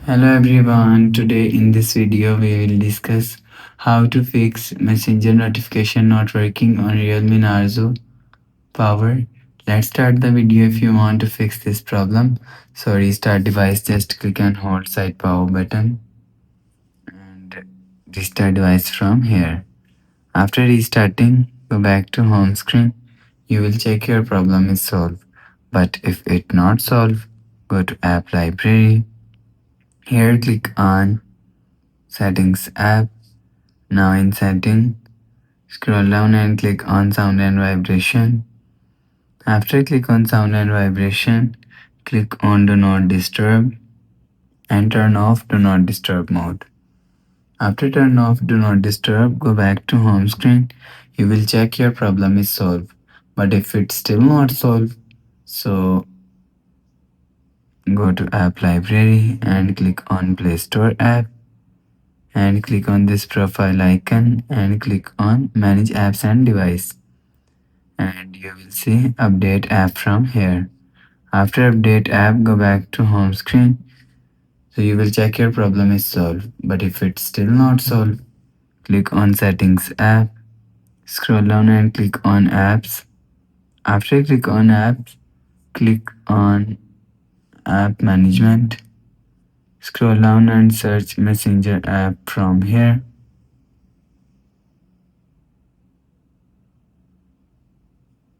Hello everyone, today in this video we will discuss how to fix messenger notification not working on Realme Narzo power. Let's start the video. If you want to fix this problem, so restart device, just click and hold side power button and restart device from here. After restarting, go back to home screen. You will check your problem is solved. But if it not solved, go to app library. Here click on settings app. Now in setting, scroll down and click on sound and vibration. After click on sound and vibration, click on do not disturb and turn off do not disturb mode. After turn off do not disturb, go back to home screen. You will check your problem is solved. But if it's still not solved, so go to app library and click on Play Store app and click on this profile icon and click on manage apps and device. And you will see update app from here. After update app, go back to home screen. So you will check your problem is solved. But if it's still not solved, click on settings app, scroll down and click on apps. After click on apps, click on app management. Scroll down and search messenger app from here.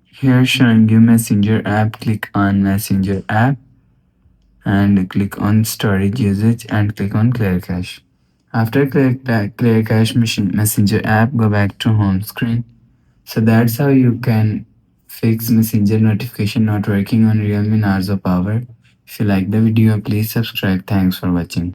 Here showing you messenger app, click on messenger app and click on storage usage and click on clear cache. After clear cache messenger app, go back to home screen. So that's how you can fix messenger notification not working on Realme Narzo power. If you like the video, please subscribe. Thanks for watching.